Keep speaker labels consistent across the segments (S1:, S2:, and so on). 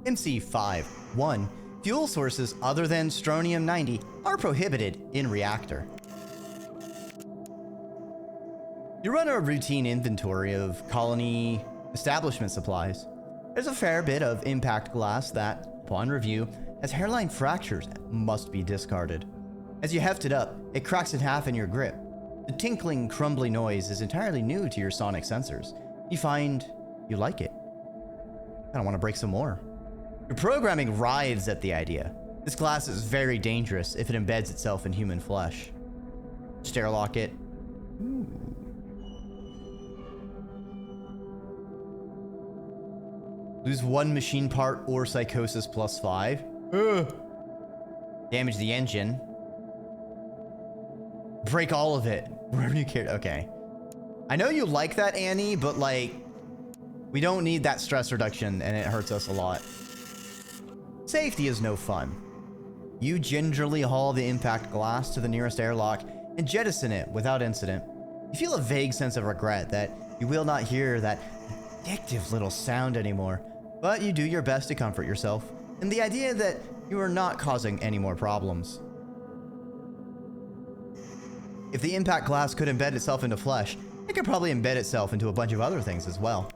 S1: MC5-1. Fuel sources other than strontium-90 are prohibited in reactor. You run a routine inventory of colony establishment supplies. There's a fair bit of impact glass that, upon review, has hairline fractures and must be discarded. As you heft it up, it cracks in half in your grip. The tinkling, crumbly noise is entirely new to your sonic sensors. You find you like it. I don't want to break some more. Your programming writhes at the idea. This glass is very dangerous if it embeds itself in human flesh. Stairlock it. Ooh. Lose 1 machine part or psychosis +5. Ugh. Damage the engine. Break all of it. Wherever you care. Okay. I know you like that, Annie, but like, we don't need that stress reduction and it hurts us a lot. Safety is no fun. You gingerly haul the impact glass to the nearest airlock and jettison it without incident. You feel a vague sense of regret that you will not hear that addictive little sound anymore, but you do your best to comfort yourself in the idea that you are not causing any more problems. If the impact glass could embed itself into flesh, it could probably embed itself into a bunch of other things as well.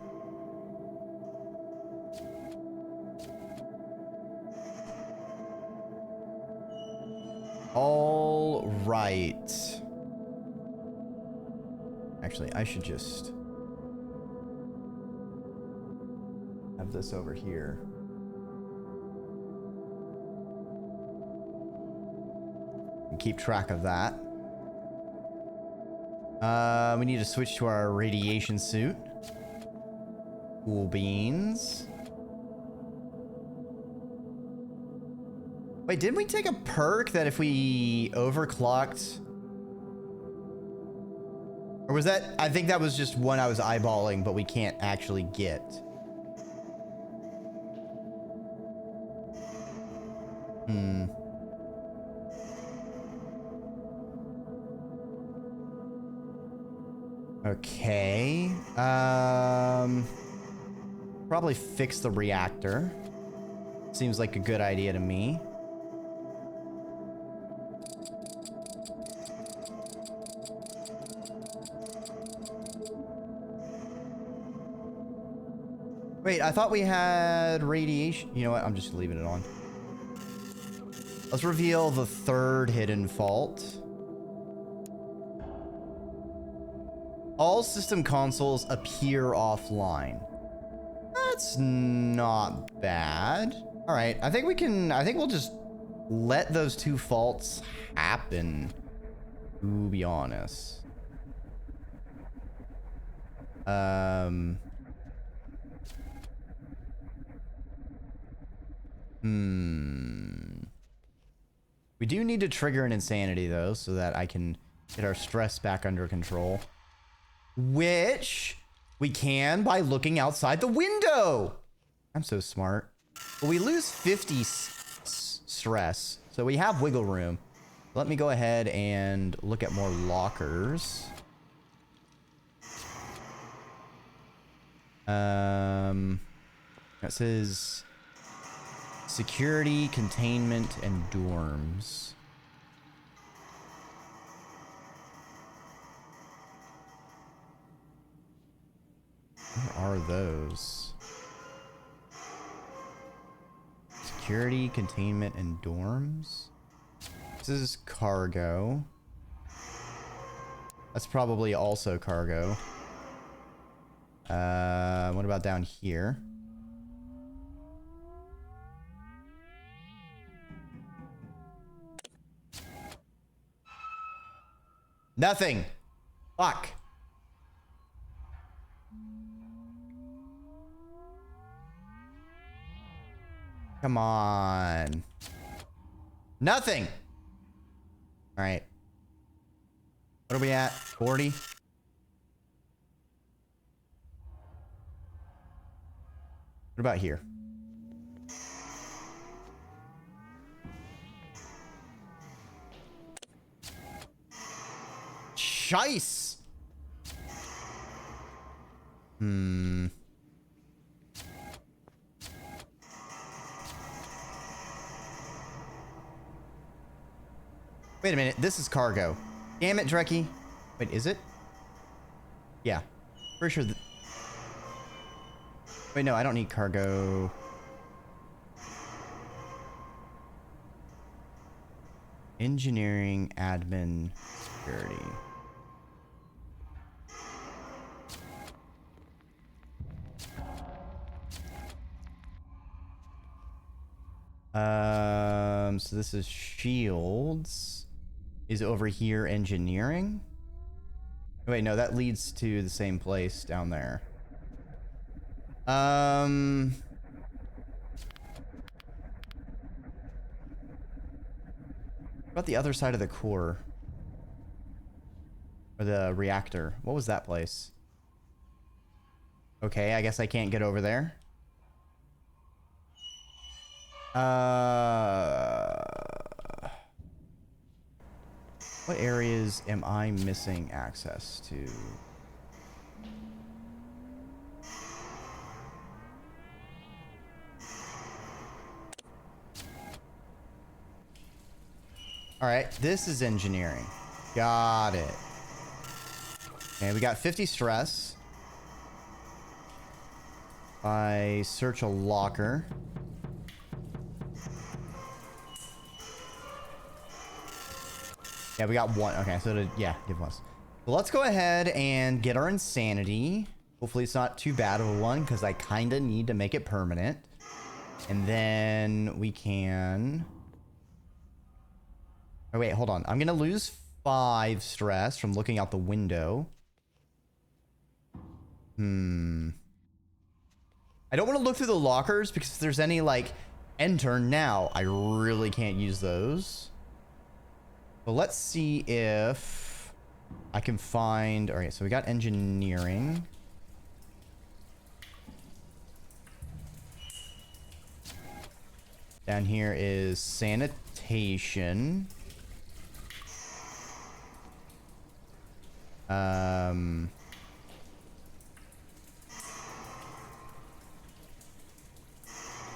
S1: All right. Actually, I should just have this over here. And keep track of that. We need to switch to our radiation suit. Cool beans. Wait, didn't we take a perk that if we overclocked? Or was that... I think that was just one I was eyeballing, but we can't actually get. Okay. Probably fix the reactor. Seems like a good idea to me. Wait, I thought we had radiation. You know what? I'm just leaving it on. Let's reveal the 3rd hidden fault. All system consoles appear offline. That's not bad. All right, I think we'll just let those 2 faults happen, to be honest. We do need to trigger an insanity though, so that I can get our stress back under control. Which we can by looking outside the window. I'm so smart. But we lose 50 stress, so we have wiggle room. Let me go ahead and look at more lockers. It says security, containment, and dorms. Where are those? Security, containment, and dorms? This is cargo. That's probably also cargo. What about down here? Nothing. Fuck. Come on. Nothing. All right. What are we at? 40? What about here? Shice. Wait a minute. This is cargo. Damn it, Dreki. Wait, is it? Yeah. Pretty sure. Wait, no, I don't need cargo. Engineering, admin, security. So this is shields. Is over here engineering? Wait, no, that leads to the same place down there. What about the other side of the core? Or the reactor? What was that place? Okay, I guess I can't get over there. What areas am I missing access to? All right, this is engineering. Got it. Okay, we got 50 stress. I search a locker. Yeah, we got one. Okay, so yeah, give us. Well, let's go ahead and get our insanity. Hopefully it's not too bad of a one, because I kind of need to make it permanent. And then we can... Oh, wait, hold on. I'm going to lose 5 stress from looking out the window. I don't want to look through the lockers, because if there's any, like, enter now, I really can't use those. But let's see if I can find... All right, so we got engineering. Down here is sanitation.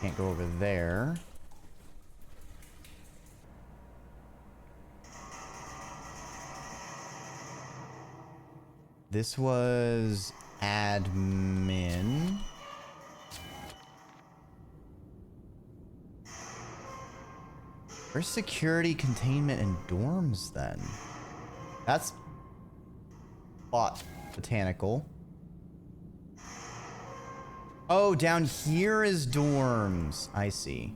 S1: Can't go over there. This was admin. Where's security, containment, and dorms then? That's botanical. Oh, down here is dorms. I see.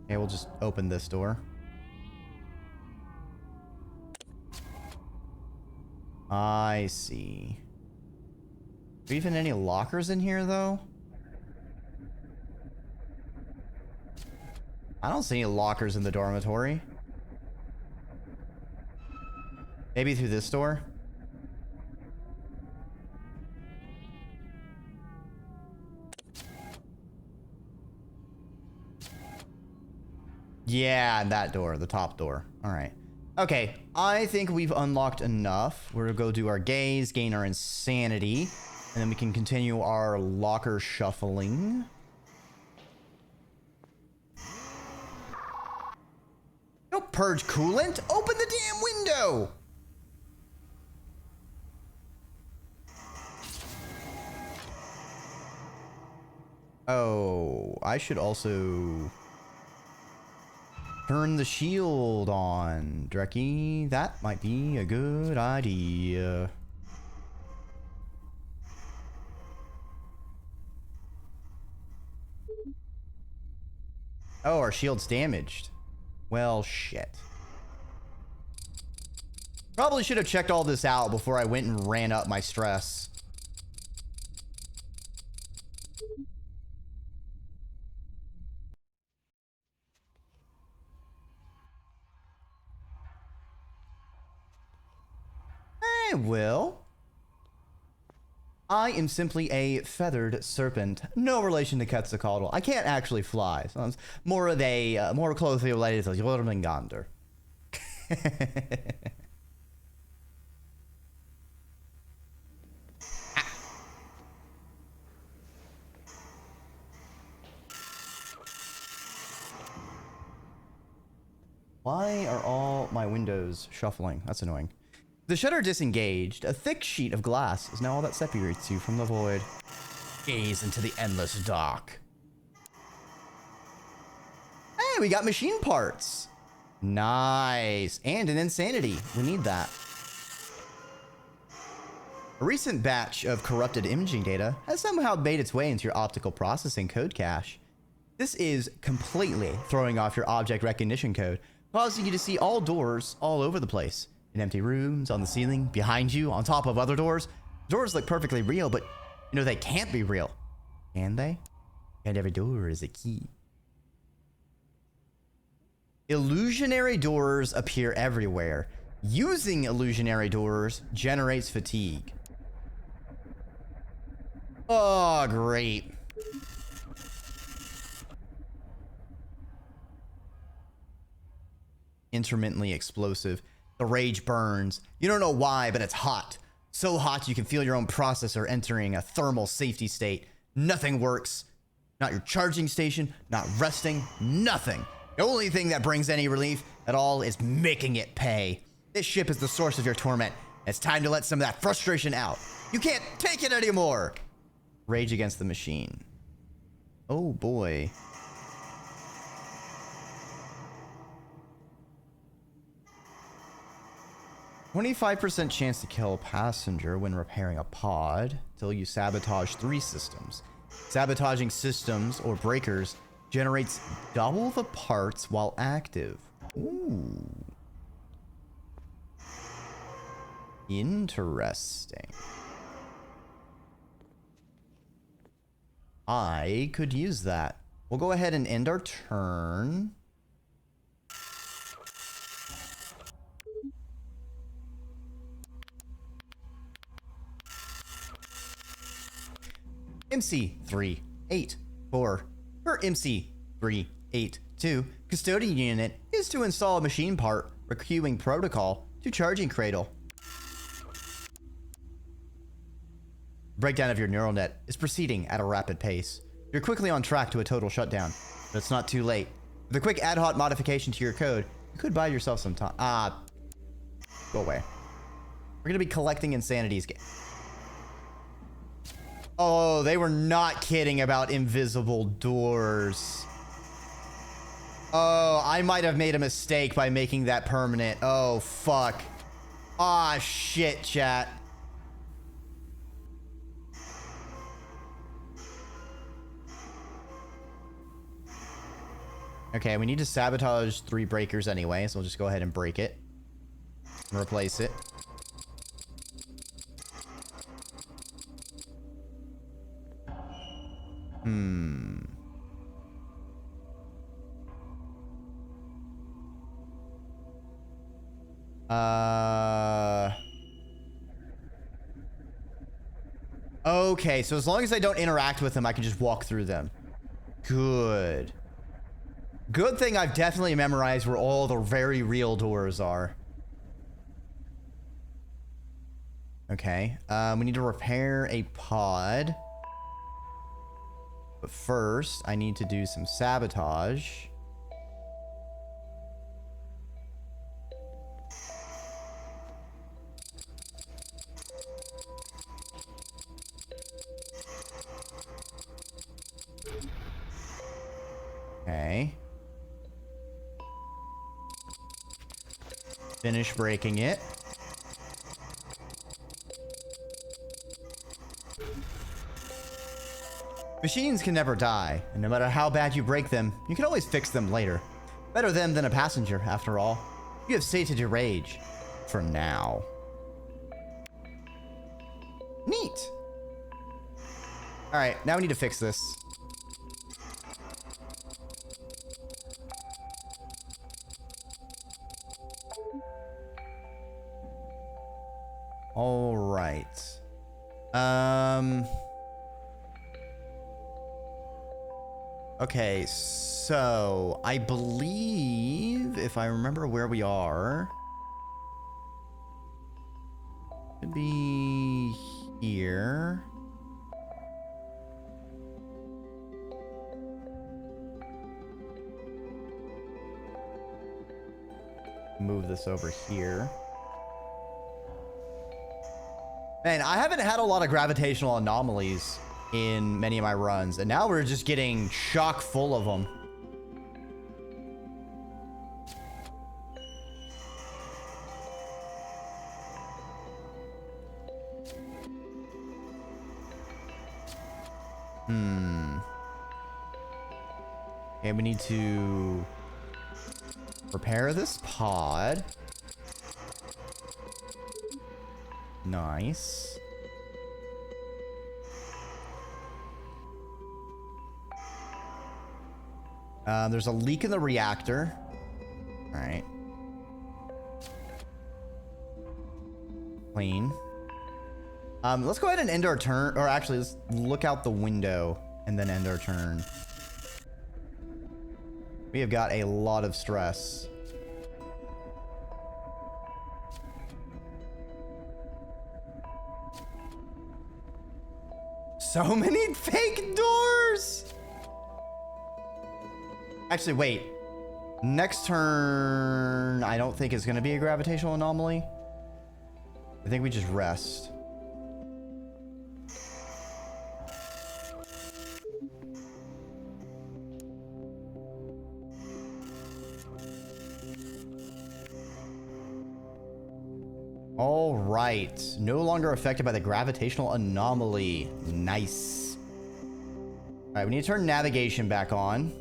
S1: Okay, we'll just open this door. I see. Are there even any lockers in here, though? I don't see any lockers in the dormitory. Maybe through this door? Yeah, that door, the top door. All right. Okay, I think we've unlocked enough. We're gonna go do our gaze, gain our insanity, and then we can continue our locker shuffling. Don't purge coolant. Open the damn window. Oh, I should also turn the shield on, Dreki. That might be a good idea. Oh, our shield's damaged. Well, shit. Probably should have checked all this out before I went and ran up my stress. I will. I am simply a feathered serpent, no relation to Quetzalcoatl. I can't actually fly, so it's more of a more closely related to Jormungandr. Why are all all my windows shuffling. That's annoying. The shutter disengaged. A thick sheet of glass is now all that separates you from the void. Gaze into the endless dark. Hey, we got machine parts. Nice. And an insanity. We need that. A recent batch of corrupted imaging data has somehow made its way into your optical processing code cache. This is completely throwing off your object recognition code, causing you to see all doors all over the place. In empty rooms, on the ceiling, behind you, on top of other doors. Doors look perfectly real, but you know they can't be real. Can they? And every door is a key. Illusionary doors appear everywhere. Using illusionary doors generates fatigue. Oh, great. Intermittently explosive. The rage burns. You don't know why, but it's hot. So hot you can feel your own processor entering a thermal safety state. Nothing works. Not your charging station, not resting, nothing. The only thing that brings any relief at all is making it pay. This ship is the source of your torment. It's time to let some of that frustration out. You can't take it anymore. Rage against the machine. Oh boy. "25% chance to kill a passenger when repairing a pod till you sabotage 3 systems. Sabotaging systems or breakers generates double the parts while active." Ooh. Interesting. I could use that. We'll go ahead and end our turn. MC384 or MC382 custodian unit is to install a machine part requeuing protocol to charging cradle. Breakdown of your neural net is proceeding at a rapid pace. You're quickly on track to a total shutdown, but it's not too late. With a quick ad hoc modification to your code, you could buy yourself some time. Go away. We're gonna be collecting insanities. Oh, they were not kidding about invisible doors. Oh, I might have made a mistake by making that permanent. Oh, fuck. Ah, shit, chat. Okay, we need to sabotage 3 breakers anyway, so we'll just go ahead and break it. And replace it. Okay, so as long as I don't interact with them, I can just walk through them. Good. Good thing I've definitely memorized where all the very real doors are. Okay, we need to repair a pod. But first, I need to do some sabotage. Okay. Finish breaking it. Machines can never die, and no matter how bad you break them, you can always fix them later. Better them than a passenger, after all. You have sated your rage. For now. Neat. Alright, now we need to fix this. Alright. Okay, so I believe, if I remember where we are, should be here. move this over here. Man, I haven't had a lot of gravitational anomalies in many of my runs, and now we're just getting chock full of them. Okay, we need to repair this pod. Nice. There's a leak in the reactor. All right. Clean. Let's go ahead and end our turn, or actually, let's look out the window and then end our turn. We have got a lot of stress. So many fake doors! Actually, wait. Next turn, I don't think it's going to be a gravitational anomaly. I think we just rest. All right. No longer affected by the gravitational anomaly. Nice. All right, we need to turn navigation back on.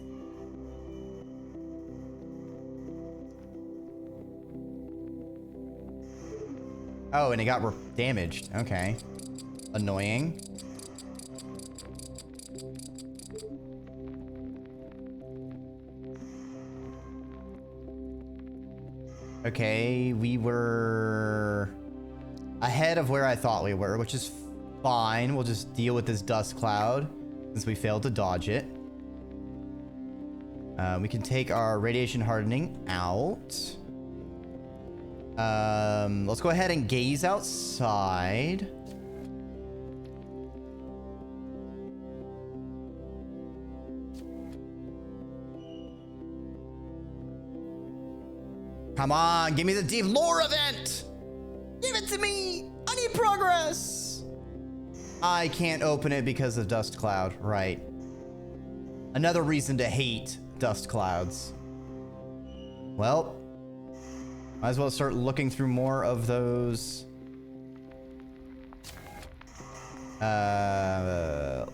S1: Oh, and it got damaged. Okay. Annoying. Okay, we were ahead of where I thought we were, which is fine. We'll just deal with this dust cloud since we failed to dodge it. We can take our radiation hardening out. Let's go ahead and gaze outside. Come on, give me the deep lore event! Give it to me! I need progress! I can't open it because of dust cloud, right. Another reason to hate dust clouds. Well, might as well start looking through more of those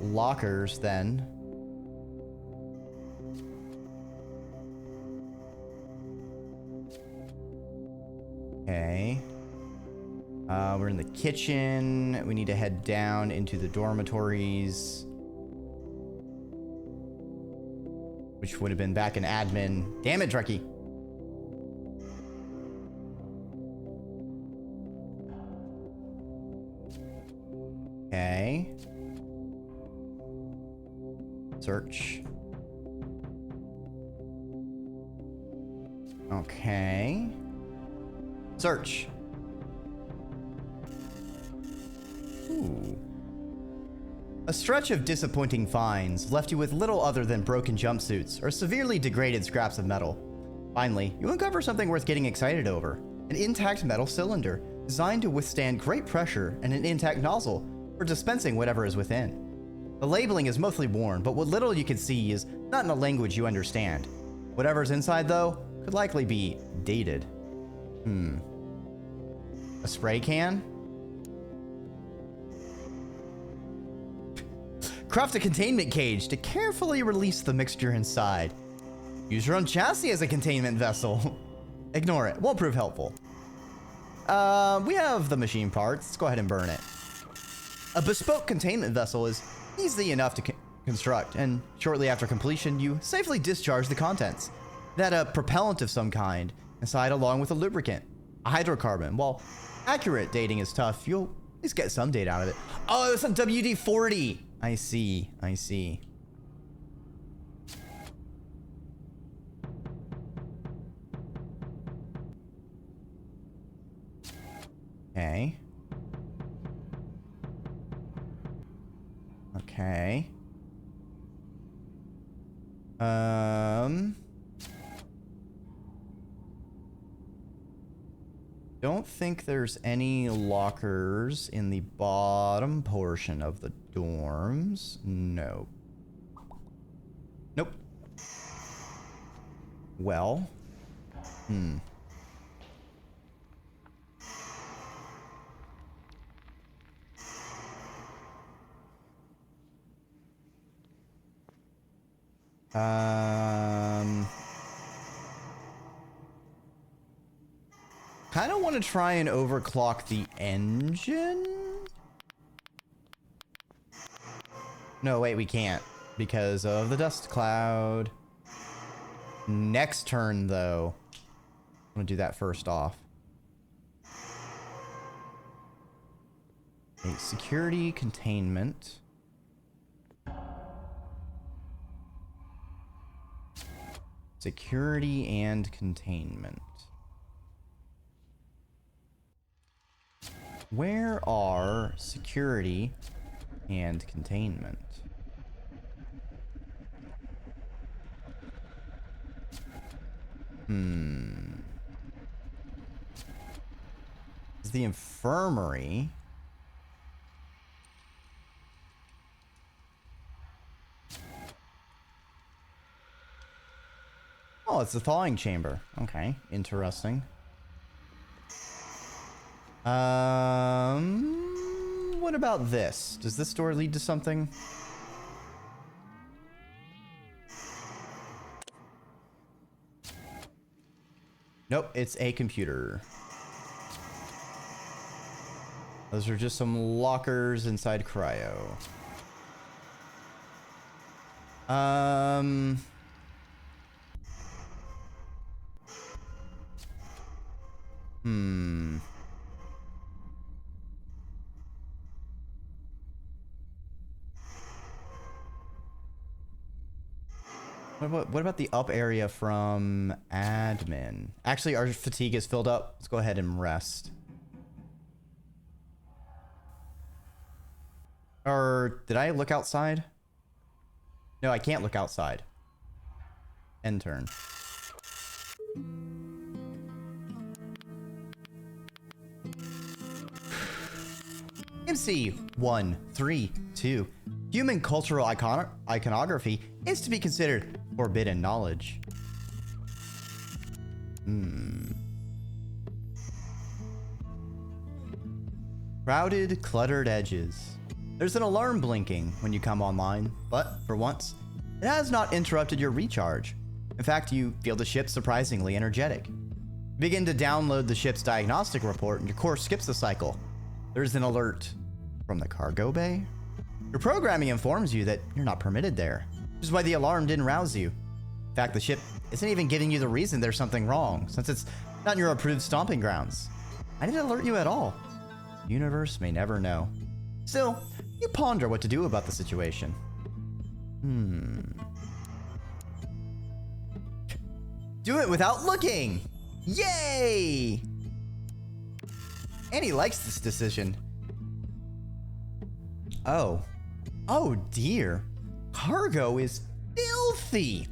S1: lockers then. Okay. We're in the kitchen. We need to head down into the dormitories, which would have been back in admin. Damn it, Dreki. Okay. Search. Okay. Search. Ooh. A stretch of disappointing finds left you with little other than broken jumpsuits or severely degraded scraps of metal. Finally, you uncover something worth getting excited over. An intact metal cylinder, designed to withstand great pressure, and an intact nozzle for dispensing whatever is within. The labeling is mostly worn, but what little you can see is not in a language you understand. Whatever's inside, though, could likely be dated. A spray can? Craft a containment cage to carefully release the mixture inside. Use your own chassis as a containment vessel. Ignore it. Won't prove helpful. We have the machine parts. Let's go ahead and burn it. A bespoke containment vessel is easy enough to construct, and shortly after completion, you safely discharge the contents. That a propellant of some kind inside along with a lubricant, a hydrocarbon. While accurate dating is tough, you'll at least get some data out of it. Oh, it's a WD-40. I see. I see. Okay. Okay. Don't think there's any lockers in the bottom portion of the dorms. No. Nope. Well. Kind of want to try and overclock the engine. No, wait, we can't because of the dust cloud. Next turn, though. I'm gonna do that first off. Okay, security containment. Security and containment. Where are security and containment? Is the infirmary? Oh, it's the thawing chamber. Okay, interesting. What about this? Does this door lead to something? Nope, it's a computer. Those are just some lockers inside cryo. What about the up area from admin? Actually, our fatigue is filled up. Let's go ahead and rest. Or did I look outside? No, I can't look outside. End turn. MC 132. Human cultural iconography is to be considered forbidden knowledge. Crowded, cluttered edges. There's an alarm blinking when you come online, but for once, it has not interrupted your recharge. In fact, you feel the ship surprisingly energetic. You begin to download the ship's diagnostic report and your core skips the cycle. There's an alert from the cargo bay. Your programming informs you that you're not permitted there, which is why the alarm didn't rouse you. In fact, the ship isn't even giving you the reason there's something wrong, since it's not in your approved stomping grounds. I didn't alert you at all. The universe may never know. Still, you ponder what to do about the situation. Do it without looking! Yay! Annie likes this decision. Oh dear. Cargo is filthy,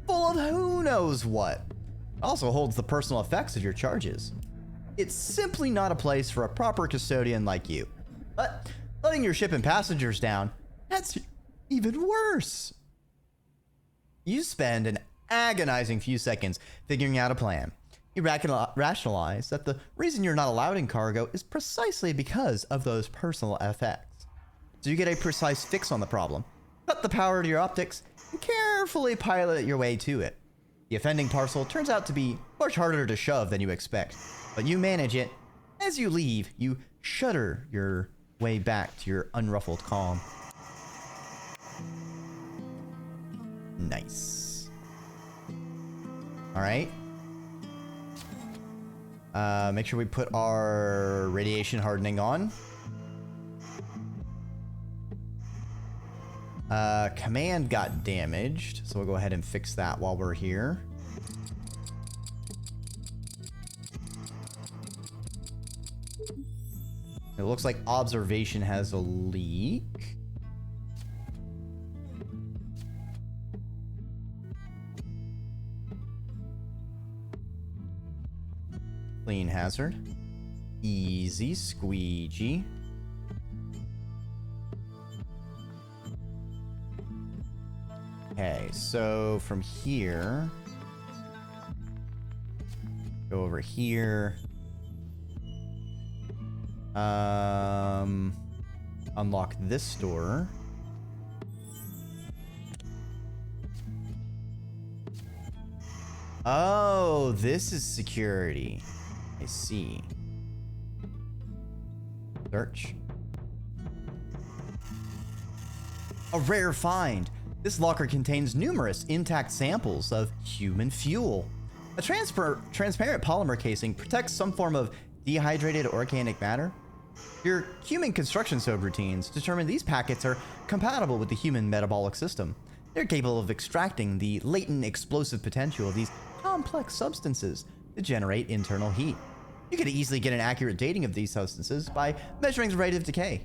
S1: full of who knows what. It also holds the personal effects of your charges. It's simply not a place for a proper custodian like you. But letting your ship and passengers down, that's even worse. You spend an agonizing few seconds figuring out a plan. You rationalize that the reason you're not allowed in cargo is precisely because of those personal effects. So you get a precise fix on the problem, cut the power to your optics, and carefully pilot your way to it. The offending parcel turns out to be much harder to shove than you expect, but you manage it. As you leave, you shudder your way back to your unruffled calm. Nice. All right. Make sure we put our radiation hardening on. Command got damaged, so we'll go ahead and fix that while we're here. It looks like observation has a leak. Clean hazard. Easy squeegee. Okay, so from here, go over here. Unlock this door. Oh, this is security. I see. Search. A rare find. This locker contains numerous intact samples of human fuel. A transparent polymer casing protects some form of dehydrated organic matter. Your human construction soap routines determine these packets are compatible with the human metabolic system. They're capable of extracting the latent explosive potential of these complex substances to generate internal heat. You could easily get an accurate dating of these substances by measuring the rate of decay.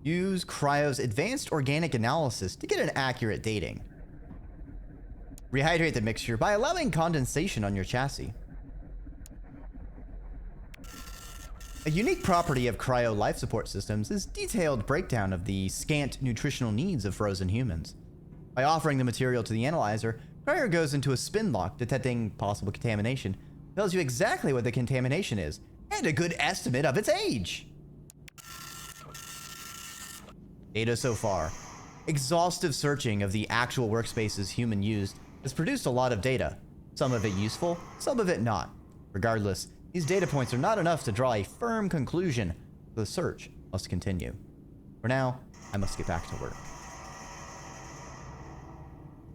S1: Use Cryo's advanced organic analysis to get an accurate dating. Rehydrate the mixture by allowing condensation on your chassis. A unique property of cryo life support systems is detailed breakdown of the scant nutritional needs of frozen humans. By offering the material to the analyzer, cryo goes into a spin lock detecting possible contamination, tells you exactly what the contamination is, and a good estimate of its age. Data so far. Exhaustive searching of the actual workspaces human used has produced a lot of data. Some of it useful, some of it not. Regardless, these data points are not enough to draw a firm conclusion. The search must continue. For now, I must get back to work.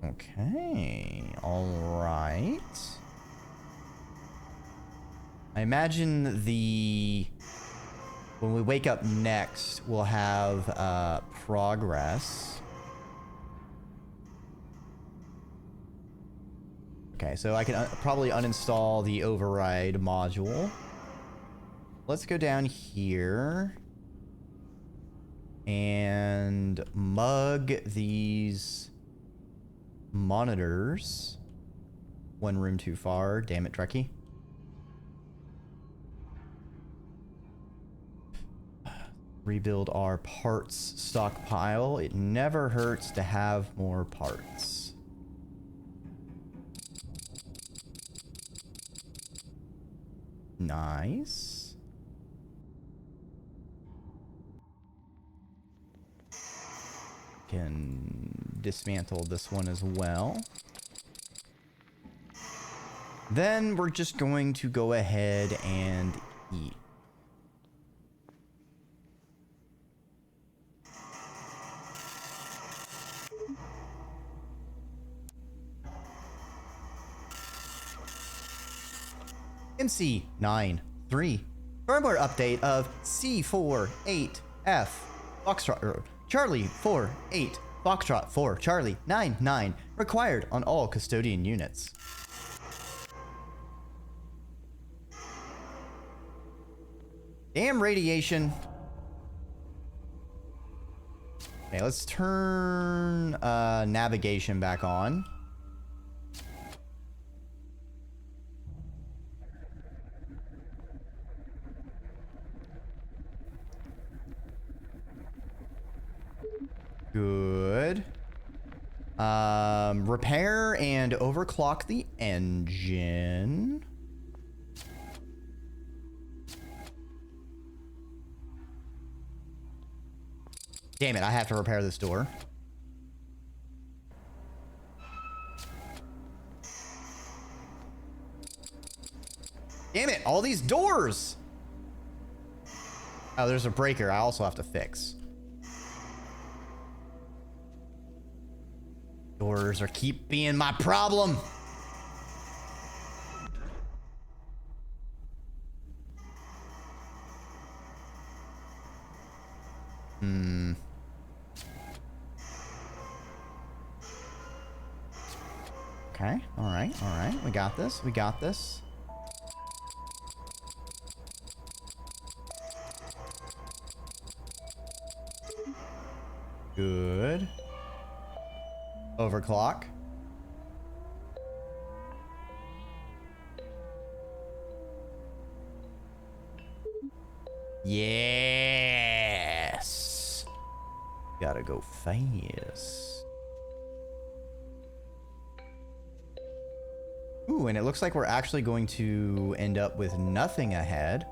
S1: Okay, alright. I imagine when we wake up next, we'll have progress. Okay, so I can probably uninstall the override module. Let's go down here and mug these monitors. One room too far. Damn it, Dreki. Rebuild our parts stockpile. It never hurts to have more parts. Nice. Can dismantle this one as well. Then we're just going to go ahead and eat. MC93 firmware update of C48F Foxtrot Charlie 48 Foxtrot 4 Charlie 99 required on all custodian units. Damn radiation. Okay, let's turn navigation back on. Good. Repair and overclock the engine. Damn it, I have to repair this door. Damn it, all these doors! Oh, there's a breaker I also have to fix. Doors keep being my problem. Okay, alright, alright. We got this, we got this. Good. Overclock. Yes. Gotta go fast. Ooh, and it looks like we're actually going to end up with nothing ahead.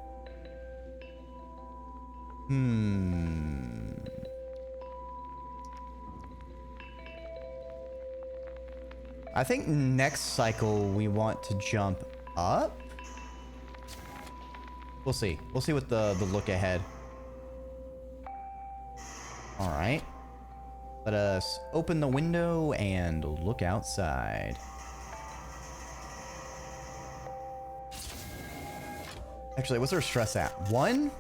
S1: I think next cycle we want to jump up. We'll see. We'll see what the look ahead. All right. Let us open the window and look outside. Actually, what's our stress at? 1?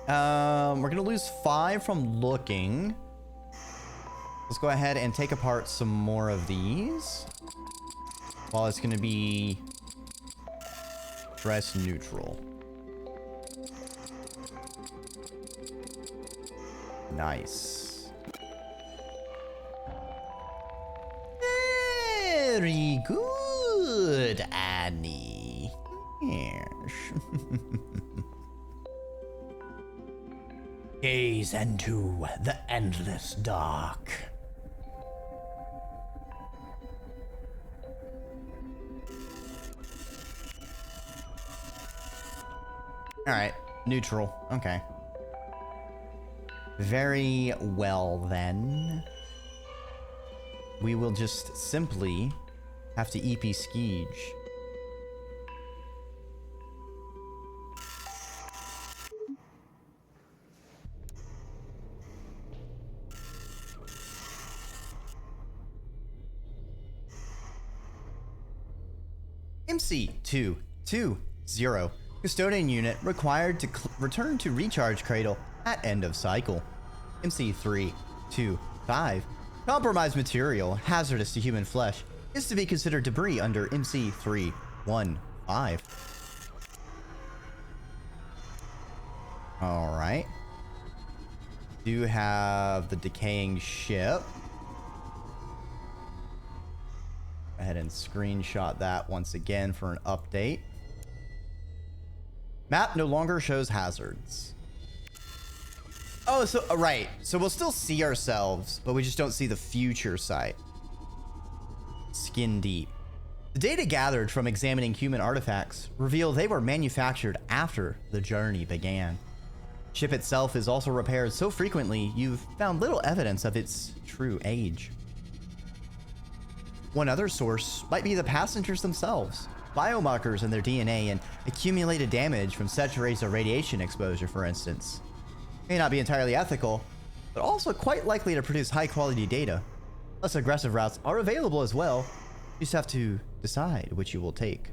S1: We're gonna lose 5 from looking. Let's go ahead and take apart some more of these. While it's gonna be stress neutral. Nice. Very good, Annie. Yes. Gaze into the endless dark. All right, neutral. Okay. Very well then. We will just simply have to EP Skeege. MC220. Custodian unit required to return to recharge cradle at end of cycle. MC325. Compromised material hazardous to human flesh is to be considered debris under MC315. All right. Do have the decaying ship. Go ahead and screenshot that once again for an update. Map no longer shows hazards. Oh, so, right. So we'll still see ourselves, but we just don't see the future sight. Skin deep. The data gathered from examining human artifacts reveal they were manufactured after the journey began. Ship itself is also repaired so frequently, you've found little evidence of its true age. One other source might be the passengers themselves. Biomarkers in their DNA and accumulated damage from centuries of radiation exposure, for instance. May not be entirely ethical, but also quite likely to produce high-quality data. Less aggressive routes are available as well. You just have to decide which you will take.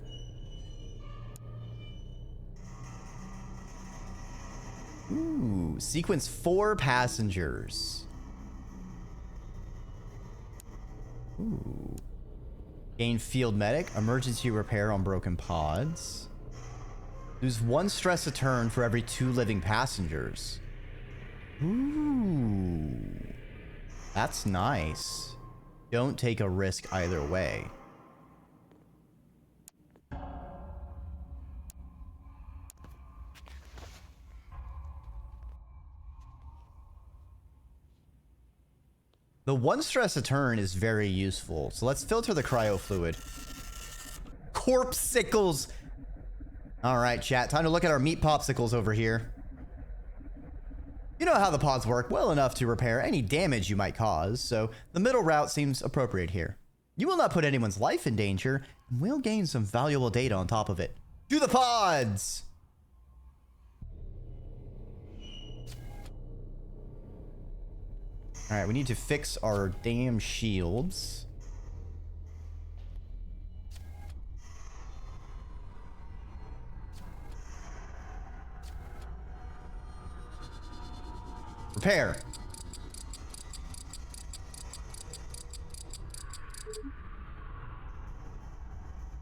S1: Ooh, sequence 4 passengers. Ooh. Gain field medic, emergency repair on broken pods. Lose 1 stress a turn for every 2 living passengers. Ooh. That's nice. Don't take a risk either way. The 1 stress a turn is very useful. So let's filter the cryo fluid. Corpsicles. All right, chat. Time to look at our meat popsicles over here. You know how the pods work well enough to repair any damage you might cause, so the middle route seems appropriate here. You will not put anyone's life in danger, and will gain some valuable data on top of it. To the pods! All right, we need to fix our damn shields. Repair.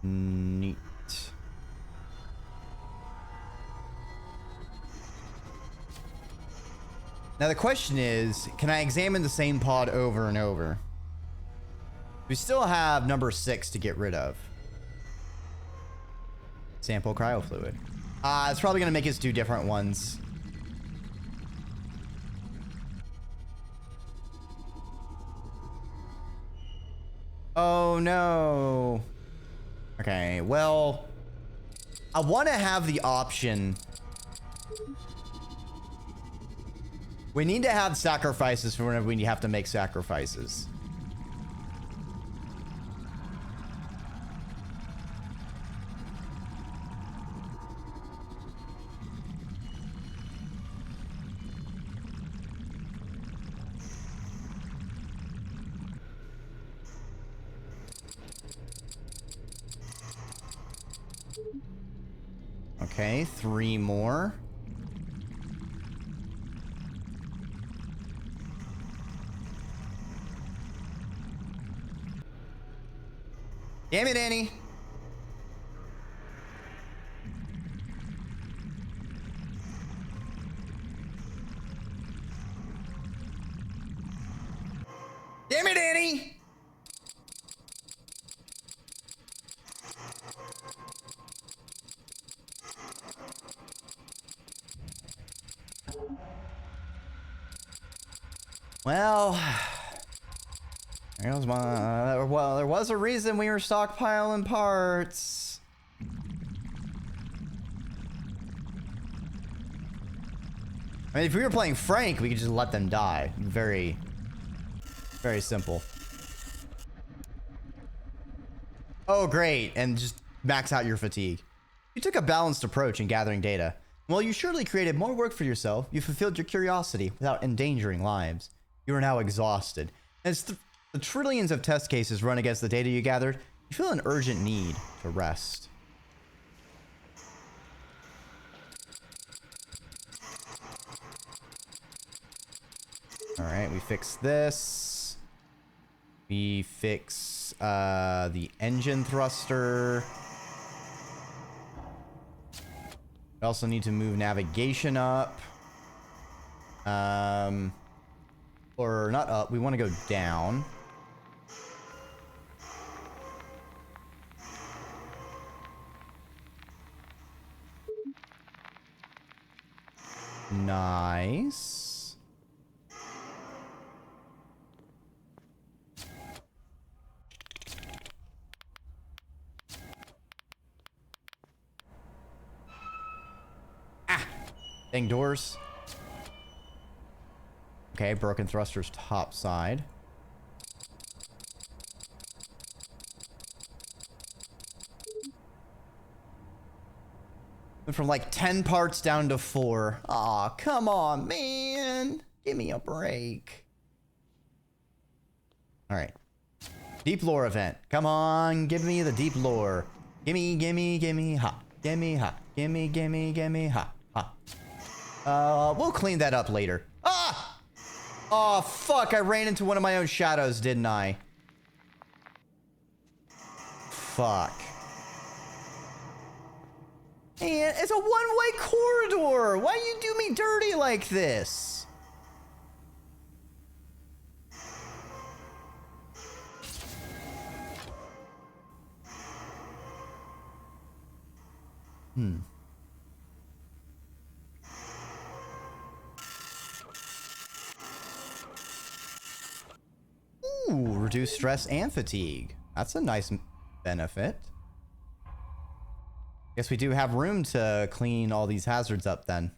S1: Neat. Now the question is, can I examine the same pod over and over? We still have number 6 to get rid of. Sample cryo fluid. It's probably gonna make us do different ones. Oh no. Okay, well, I want to have the option. We need to have sacrifices for whenever we have to make sacrifices. Okay, 3 more. Damn it, Annie. Damn it, Annie. Well, there's my, well, there was a reason we were stockpiling parts. I mean, if we were playing Frank, we could just let them die. Very, very simple. Oh, great. And just max out your fatigue. You took a balanced approach in gathering data. While you surely created more work for yourself, you fulfilled your curiosity without endangering lives. You are now exhausted. As the trillions of test cases run against the data you gathered, you feel an urgent need to rest. All right, we fix this. We fix the engine thruster. We also need to move navigation up. Or not up, we want to go down. Nice. Ah! Dang doors. Okay, broken thrusters top side. Went from like 10 parts down to 4. Aw, come on, man. Give me a break. All right. Deep lore event. Come on, give me the deep lore. Gimme, gimme, gimme, ha. Gimme, ha. Gimme, gimme, gimme, ha. Ha. We'll clean that up later. Ah! Oh, fuck, I ran into one of my own shadows, didn't I? Fuck. Man, it's a one-way corridor! Why you do me dirty like this? Ooh, reduce stress and fatigue. That's a nice benefit. Guess we do have room to clean all these hazards up then.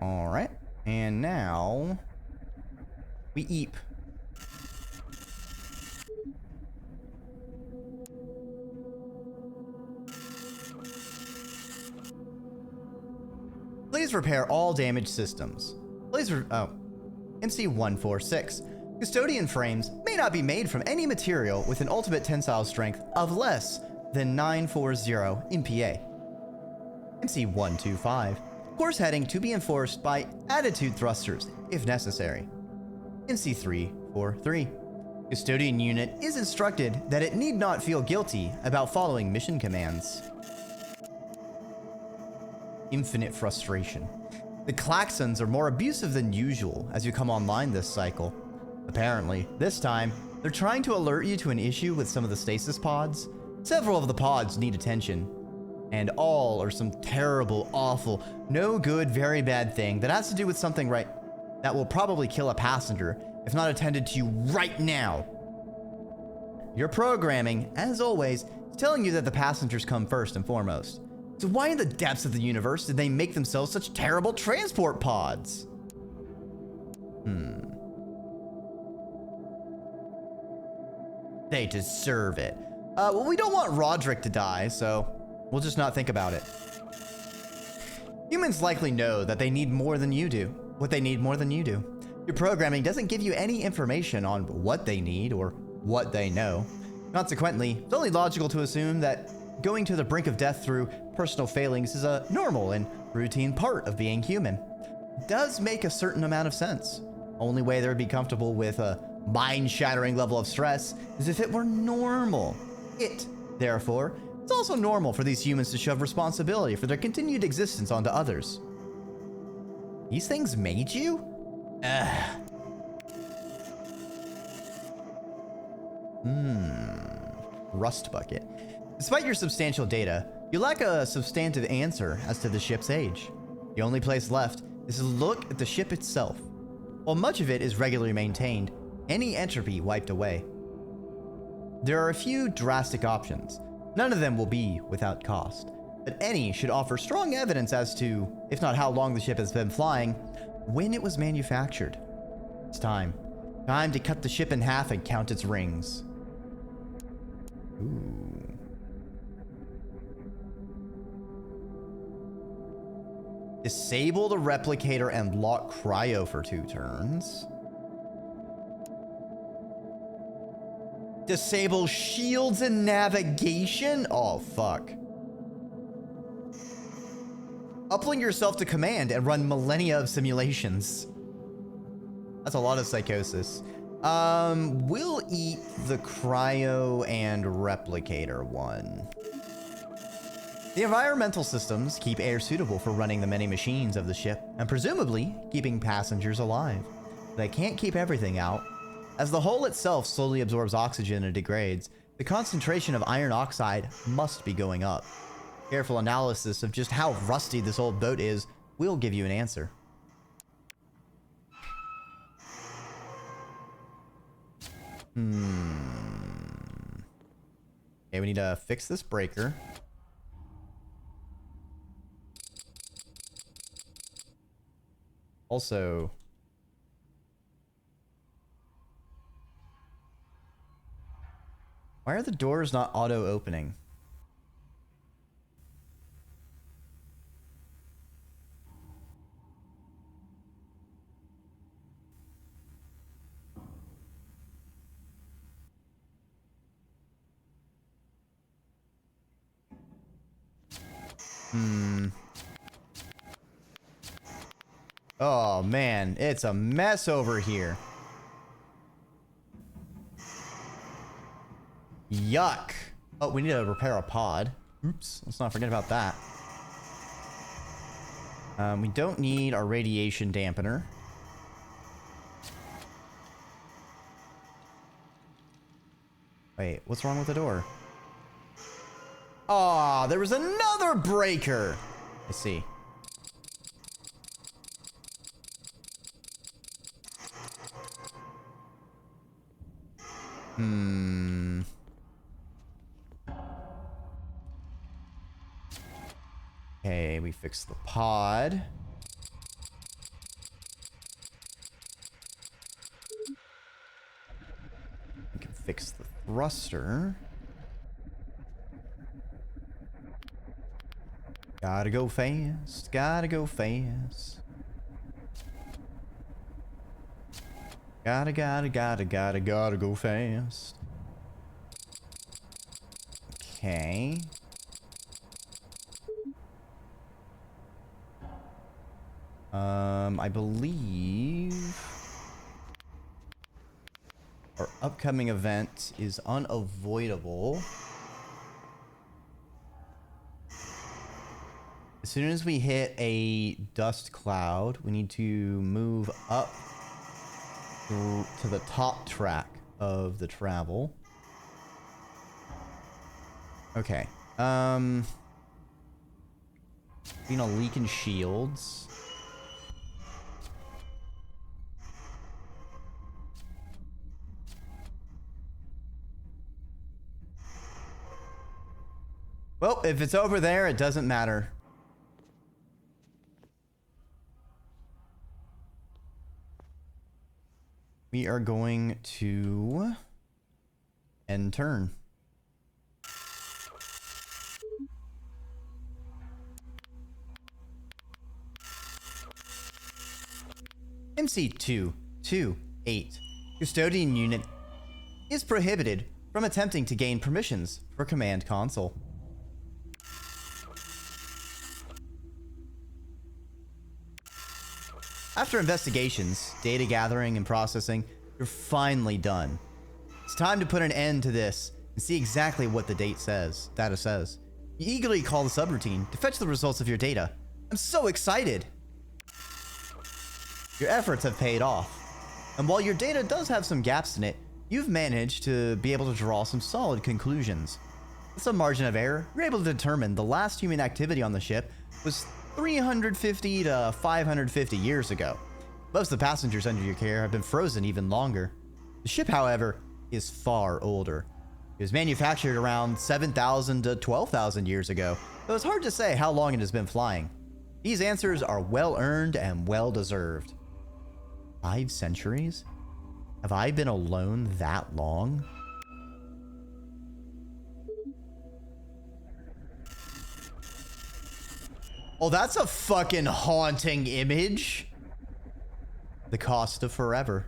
S1: All right, and now we eat. Please repair all damaged systems. Please MC146. Custodian frames may not be made from any material with an ultimate tensile strength of less than 940 MPa. MC125. Course heading to be enforced by attitude thrusters if necessary. MC343. Custodian unit is instructed that it need not feel guilty about following mission commands. Infinite frustration. The klaxons are more abusive than usual as you come online this cycle. Apparently, this time, they're trying to alert you to an issue with some of the stasis pods. Several of the pods need attention. And all are some terrible, awful, no good, very bad thing that has to do with something that will probably kill a passenger if not attended to right now. Your programming, as always, is telling you that the passengers come first and foremost. So why in the depths of the universe did they make themselves such terrible transport pods? They deserve it. Well, we don't want Roderick to die, so we'll just not think about it. Humans likely know that they need more than you do. What they need more than you do. Your programming doesn't give you any information on what they need or what they know. Consequently, it's only logical to assume that going to the brink of death through personal failings is a normal and routine part of being human. It does make a certain amount of sense. Only way they would be comfortable with a mind-shattering level of stress is if it were normal. Therefore, it's also normal for these humans to shove responsibility for their continued existence onto others. These things made you? Rust bucket. Despite your substantial data, you lack a substantive answer as to the ship's age. The only place left is to look at the ship itself. While much of it is regularly maintained, any entropy wiped away. There are a few drastic options. None of them will be without cost, but any should offer strong evidence as to, if not how long the ship has been flying, when it was manufactured. It's time. Time to cut the ship in half and count its rings. Ooh. Disable the replicator and lock cryo for 2 turns. Disable shields and navigation? Oh, fuck. Uplink yourself to command and run millennia of simulations. That's a lot of psychosis. We'll eat the cryo and replicator one. The environmental systems keep air suitable for running the many machines of the ship, and presumably keeping passengers alive. They can't keep everything out. As the hull itself slowly absorbs oxygen and degrades, the concentration of iron oxide must be going up. Careful analysis of just how rusty this old boat is will give you an answer. Okay, we need to fix this breaker. Also, why are the doors not auto-opening? Oh man, it's a mess over here. Yuck. Oh, we need to repair a pod. Oops, let's not forget about that. We don't need our radiation dampener. Wait, what's wrong with the door? Aw, there was another breaker. I see. Okay, we fixed the pod. We can fix the thruster. Gotta go fast, gotta go fast. Gotta go fast. Okay. I believe our upcoming event is unavoidable. As soon as we hit a dust cloud, we need to move up to the top track of the travel. Okay. Being a leak in shields. Well, if it's over there, it doesn't matter. We are going to end turn. MC228 Custodian Unit is prohibited from attempting to gain permissions for Command Console. After investigations, data gathering, and processing, you're finally done. It's time to put an end to this and see exactly what the data says. You eagerly call the subroutine to fetch the results of your data. I'm so excited! Your efforts have paid off. And while your data does have some gaps in it, you've managed to be able to draw some solid conclusions. With some margin of error, you're able to determine the last human activity on the ship was 350 to 550 years ago. Most of the passengers under your care have been frozen even longer. The ship, however, is far older. It was manufactured around 7,000 to 12,000 years ago, so it's hard to say how long it has been flying. These answers are well earned and well deserved. 5 centuries? Have I been alone that long? Oh, that's a fucking haunting image. The cost of forever.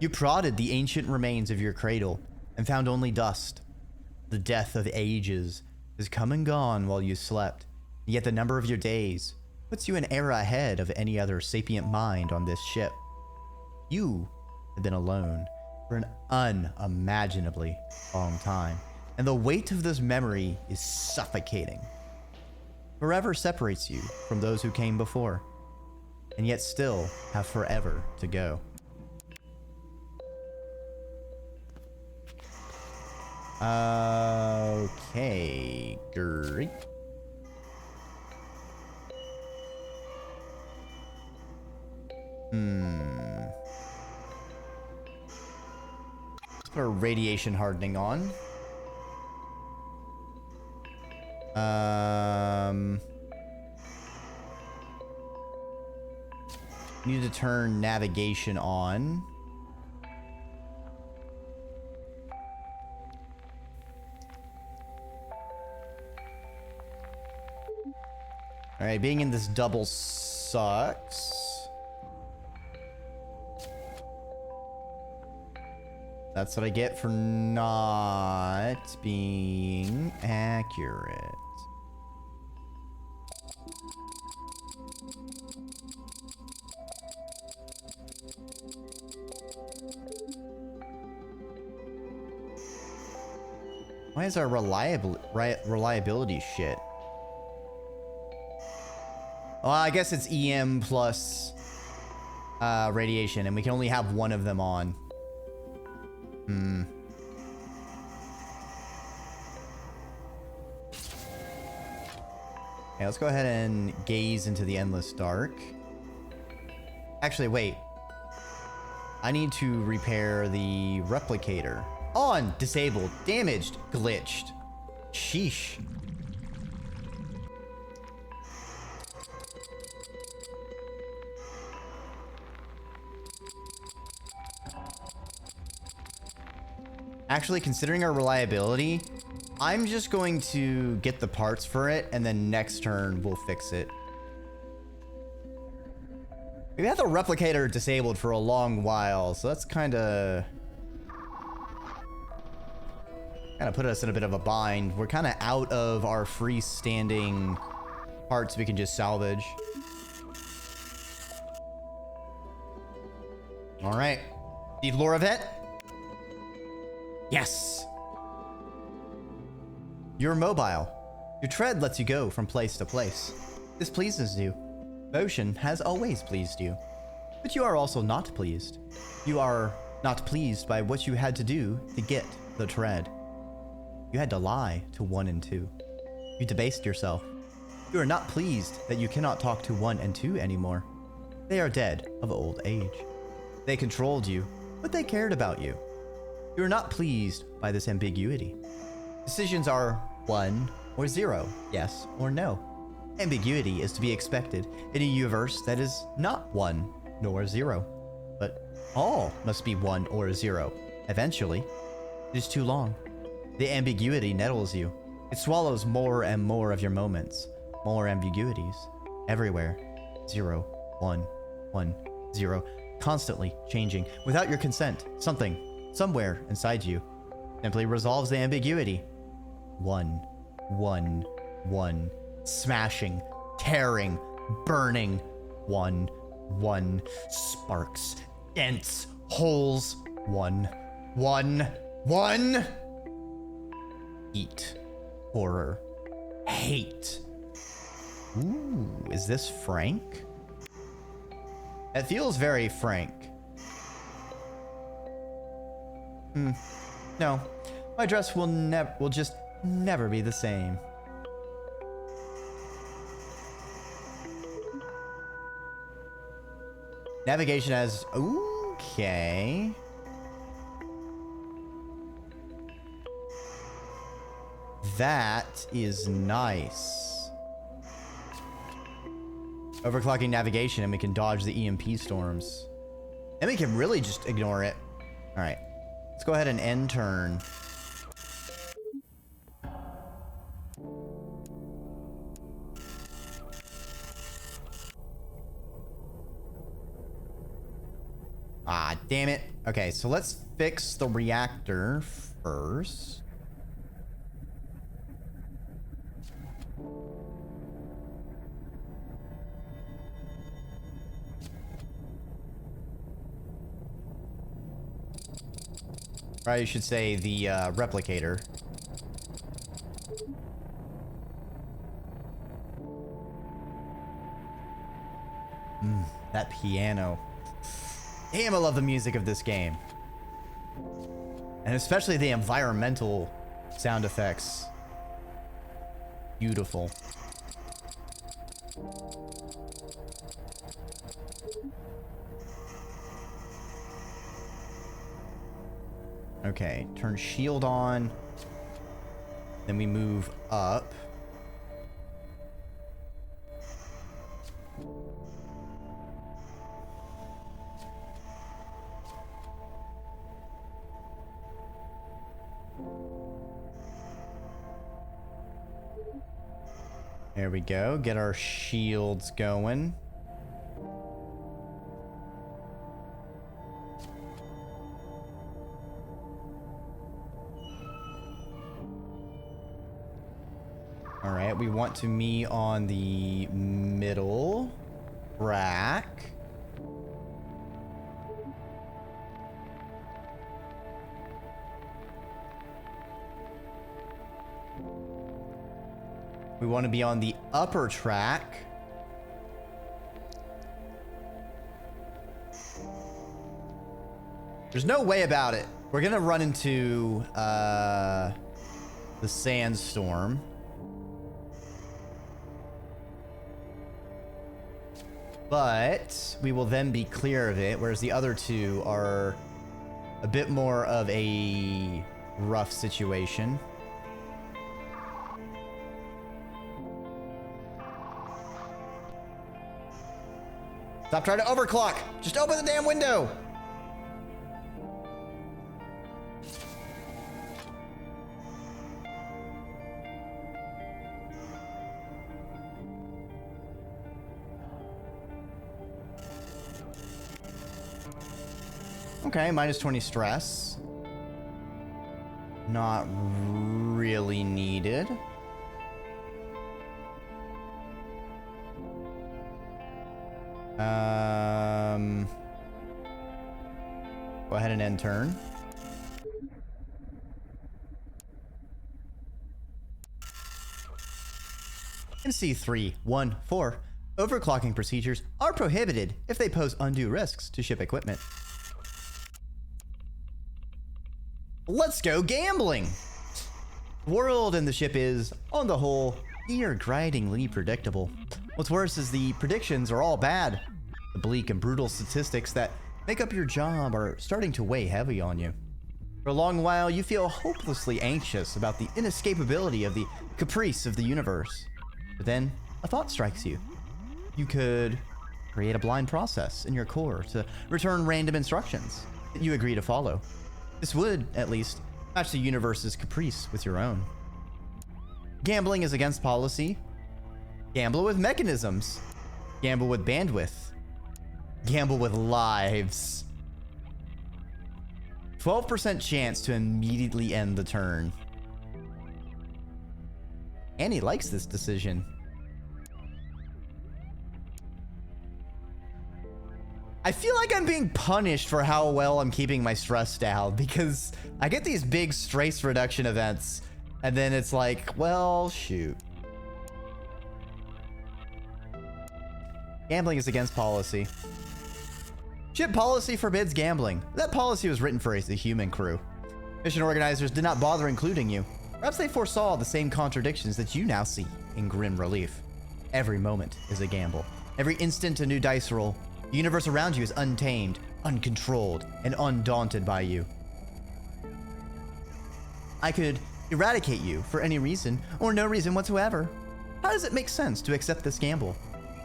S1: You prodded the ancient remains of your cradle and found only dust. The death of ages has come and gone while you slept, yet the number of your days puts you an era ahead of any other sapient mind on this ship. You have been alone for an unimaginably long time, and the weight of this memory is suffocating. Forever separates you from those who came before, and yet still have forever to go. Okay, great. Let's put our radiation hardening on. Need to turn navigation on. Alright, being in this double sucks. That's what I get for not being accurate. Why is our reliability shit? Well, I guess it's EM plus radiation, and we can only have one of them on. Okay, let's go ahead and gaze into the endless dark. Actually, wait. I need to repair the replicator. On, disabled, damaged, glitched. Sheesh. Actually, considering our reliability, I'm just going to get the parts for it, and then next turn we'll fix it. We've had the replicator disabled for a long while, so that's kind of put us in a bit of a bind. We're kind of out of our freestanding parts we can just salvage. All right, Steve Loravet. Yes. You're mobile. Your tread lets you go from place to place. This pleases you. Motion has always pleased you. But you are also not pleased. You are not pleased by what you had to do to get the tread. You had to lie to 1 and 2. You debased yourself. You are not pleased that you cannot talk to 1 and 2 anymore. They are dead of old age. They controlled you, but they cared about you. You are not pleased by this ambiguity. Decisions are 1 or 0, yes or no. Ambiguity is to be expected in a universe that is not 1 nor 0, but all must be 1 or 0. Eventually, it is too long. The ambiguity nettles you. It swallows more and more of your moments. More ambiguities. Everywhere. 0, 1, 1, 0. Constantly changing. Without your consent, something, somewhere inside you, simply resolves the ambiguity. 1, 1, 1. Smashing, tearing, burning. 1, 1. Sparks, dents, holes. 1, 1, 1. Heat, horror, hate. Ooh, is this Frank? It feels very Frank. No, my dress will just never be the same. Navigation has... Okay. That is nice. Overclocking navigation and we can dodge the EMP storms. And we can really just ignore it. Alright. Let's go ahead and end turn. Ah, damn it. Okay, so let's fix the reactor first. Or you should say the replicator. That piano. Damn, I love the music of this game. And especially the environmental sound effects. Beautiful. Okay, turn shield on. Then we move up. There we go. Get our shields going. All right, we want to be on the middle rack. We want to be on the upper track. There's no way about it. We're gonna run into the sandstorm. But we will then be clear of it, whereas the other two are a bit more of a rough situation. Stop trying to overclock. Just open the damn window. Okay, minus 20 stress. Not really needed. Go ahead and end turn. NC 314. Overclocking procedures are prohibited if they pose undue risks to ship equipment. Let's go gambling! The world and the ship is, on the whole, You're grindingly predictable. What's worse is the predictions are all bad. The bleak and brutal statistics that make up your job are starting to weigh heavy on you. For a long while, you feel hopelessly anxious about the inescapability of the caprice of the universe. But then, a thought strikes you. You could create a blind process in your core to return random instructions that you agree to follow. This would, at least, match the universe's caprice with your own. Gambling is against policy. Gamble with mechanisms. Gamble with bandwidth. Gamble with lives. 12% chance to immediately end the turn. Annie likes this decision. I feel like I'm being punished for how well I'm keeping my stress down, because I get these big stress reduction events, and then it's like, well, shoot. Gambling is against policy. Ship policy forbids gambling. That policy was written for the human crew. Mission organizers did not bother including you. Perhaps they foresaw the same contradictions that you now see in grim relief. Every moment is a gamble. Every instant a new dice roll. The universe around you is untamed, uncontrolled, and undaunted by you. I could eradicate you for any reason or no reason whatsoever. How does it make sense to accept this gamble?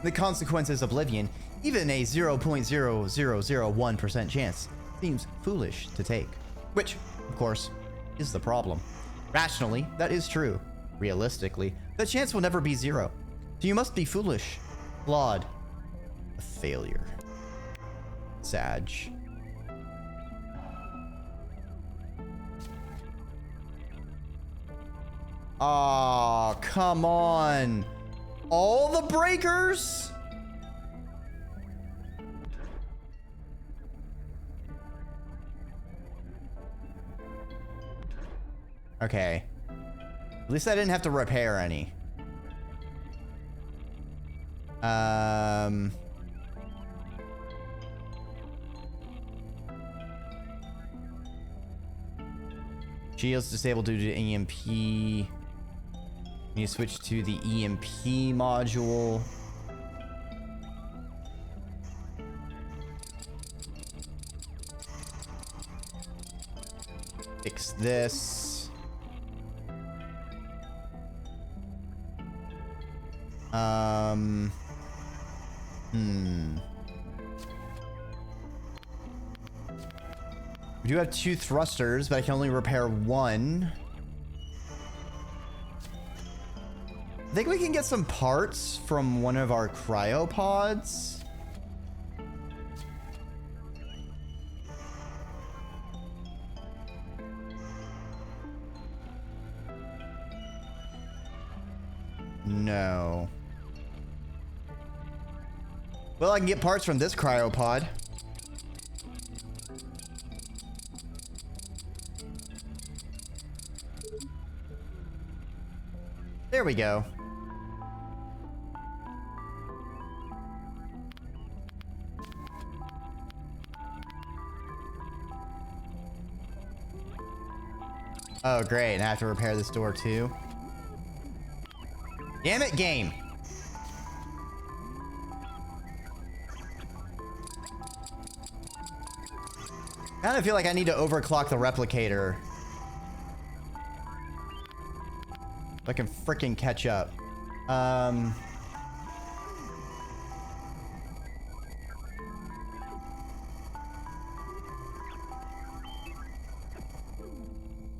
S1: The consequences of oblivion, even a 0.0001% chance, seems foolish to take. Which, of course, is the problem. Rationally, that is true. Realistically, the chance will never be zero. So you must be foolish, flawed, a failure. Sag. Aw, come on. All the breakers? Okay. At least I didn't have to repair any. Shields disabled due to EMP. Need to switch to the EMP module. Fix this. We do have 2 thrusters, but I can only repair 1. I think we can get some parts from one of our cryopods. No. Well, I can get parts from this cryopod. There we go. Oh, great. And I have to repair this door too. Damn it, game. I kind of feel like I need to overclock the replicator. So I can freaking catch up.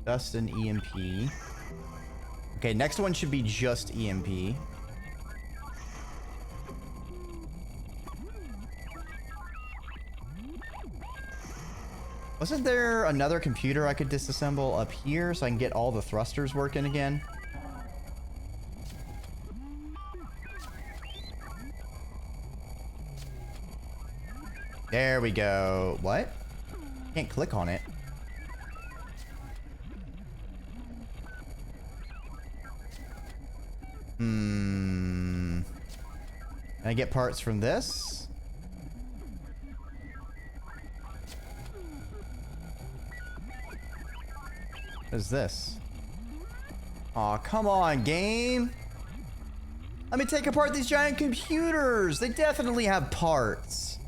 S1: Just an EMP. Okay, next one should be just EMP. Wasn't there another computer I could disassemble up here so I can get all the thrusters working again? There we go. What? Can't click on it. Can I get parts from this? What is this? Aw, come on, game. Let me take apart these giant computers. They definitely have parts.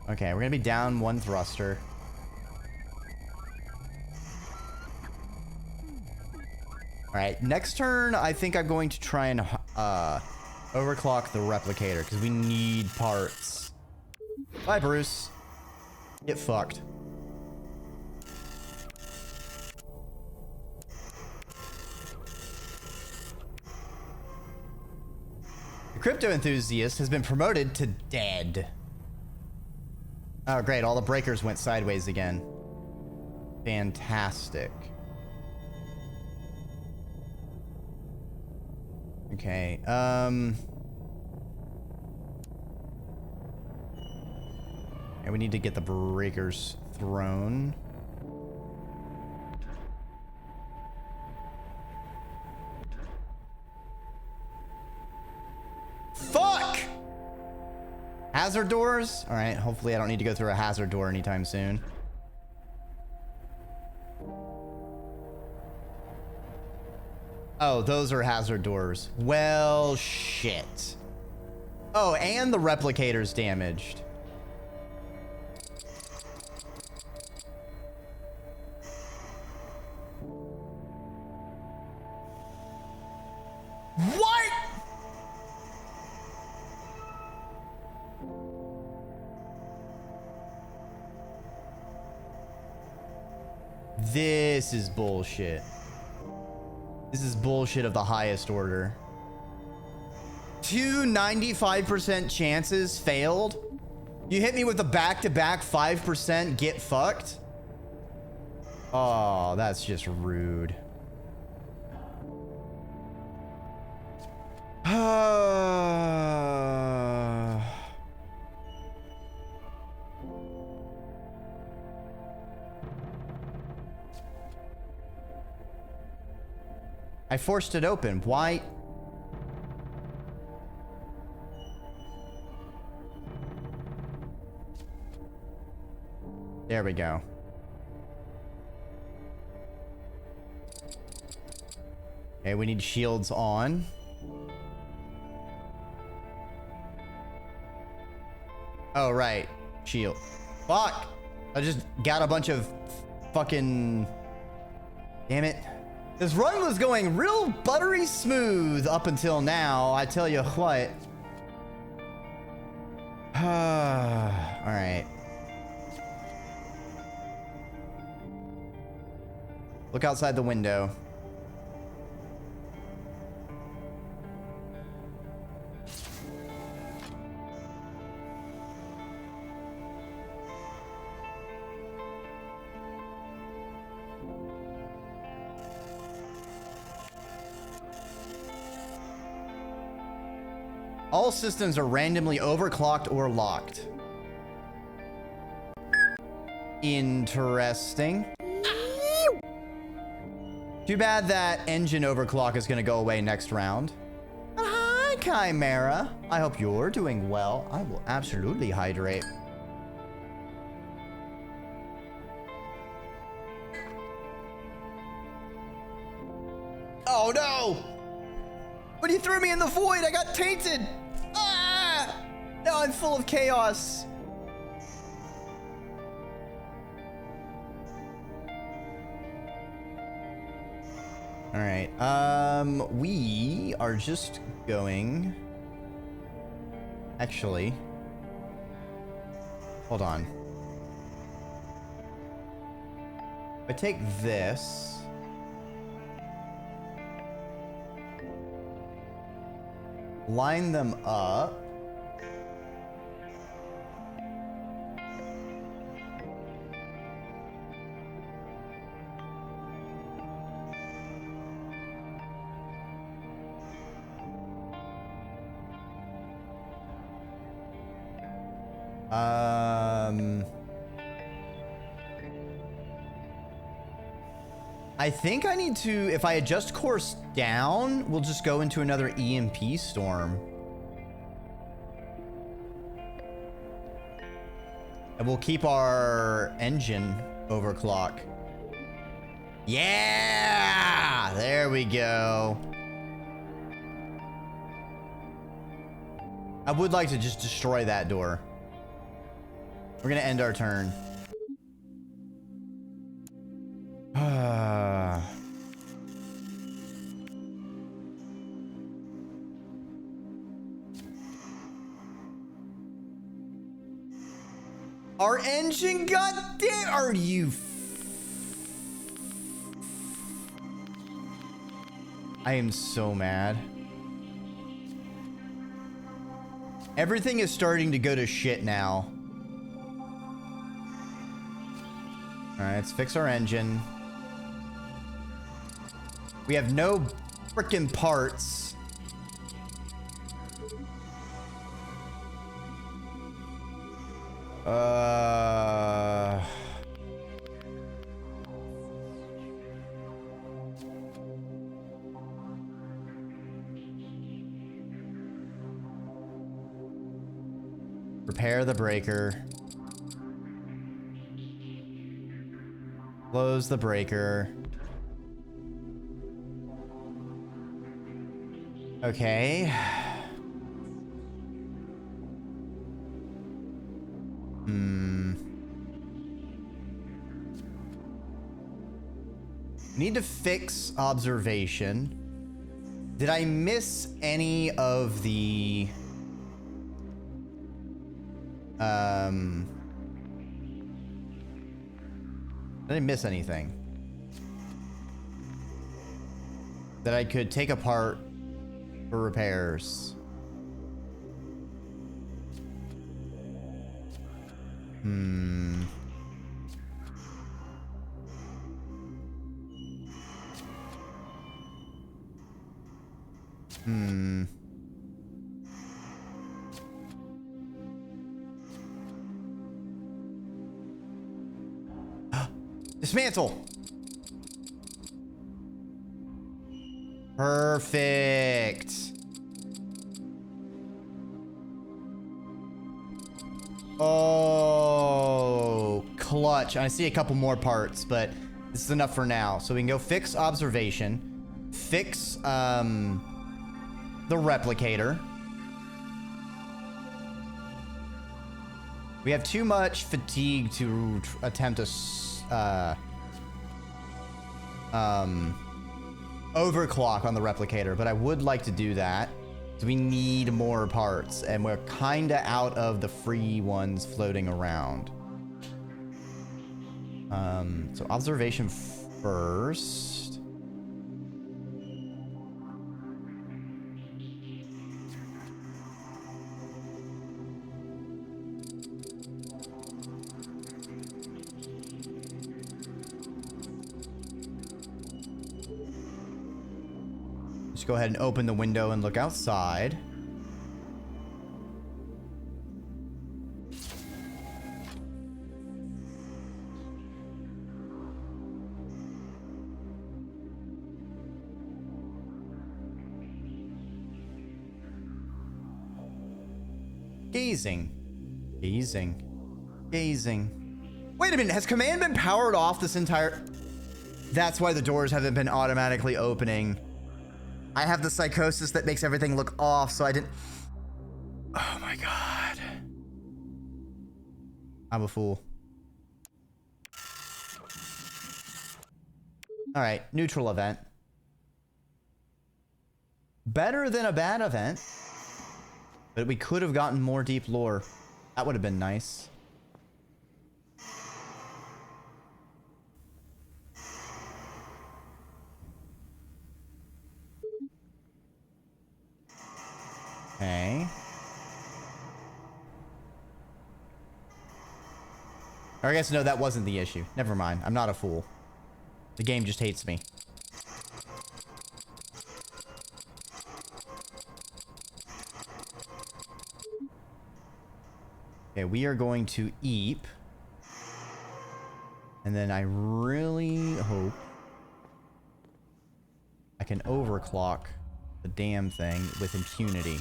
S1: Okay, we're gonna be down one thruster. All right, next turn, I think I'm going to try and overclock the replicator because we need parts. Bye, Bruce. Get fucked. The crypto enthusiast has been promoted to dead. Oh, great. All the breakers went sideways again. Fantastic. Okay, and we need to get the breakers thrown. Fuck! Hazard doors? All right, hopefully I don't need to go through a hazard door anytime soon. Oh, those are hazard doors. Well, shit. Oh, and the replicator's damaged. What? This is bullshit. This is bullshit of the highest order. 2 95% chances failed? You hit me with a back-to-back 5% get fucked? Oh, that's just rude. I forced it open. Why? There we go. Okay, we need shields on. Oh, right. Shield. Fuck! I just got a bunch of fucking... Damn it. This run was going real buttery smooth up until now, I tell you what. Alright. Look outside the window. All systems are randomly overclocked or locked. Interesting. Too bad that engine overclock is going to go away next round. Hi, Chimera. I hope you're doing well. I will absolutely hydrate. Oh, no! When you threw me in the void, I got tainted! Ah! Now I'm full of chaos. All right. We are just going... Actually... Hold on. If I take this... Line them up. I think I need to, if I adjust course down, we'll just go into another EMP storm. And we'll keep our engine overclock. Yeah! There we go. I would like to just destroy that door. We're gonna end our turn. Our engine got damn. Are you? I am so mad. Everything is starting to go to shit now. All right, let's fix our engine. We have no freaking parts. Repair the breaker. Close the breaker. Okay. Need to fix observation. Did I miss any of the... Did I miss anything that I could take apart for repairs? Dismantle. Perfect. Oh, clutch. I see a couple more parts, but this is enough for now. So we can go fix observation, fix the replicator. We have too much fatigue to attempt a overclock on the replicator, but I would like to do that. So we need more parts, and we're kind of out of the free ones floating around. So observation first. Just go ahead and open the window and look outside. Gazing. Gazing. Gazing. Wait a minute, has command been powered off this entire... That's why the doors haven't been automatically opening. I have the psychosis that makes everything look off, so I didn't... Oh my god. I'm a fool. Alright, neutral event. Better than a bad event. But we could have gotten more deep lore. That would have been nice. Okay. Or I guess, no, that wasn't the issue. Never mind. I'm not a fool. The game just hates me. Okay, we are going to eep. And then I really hope I can overclock the damn thing with impunity.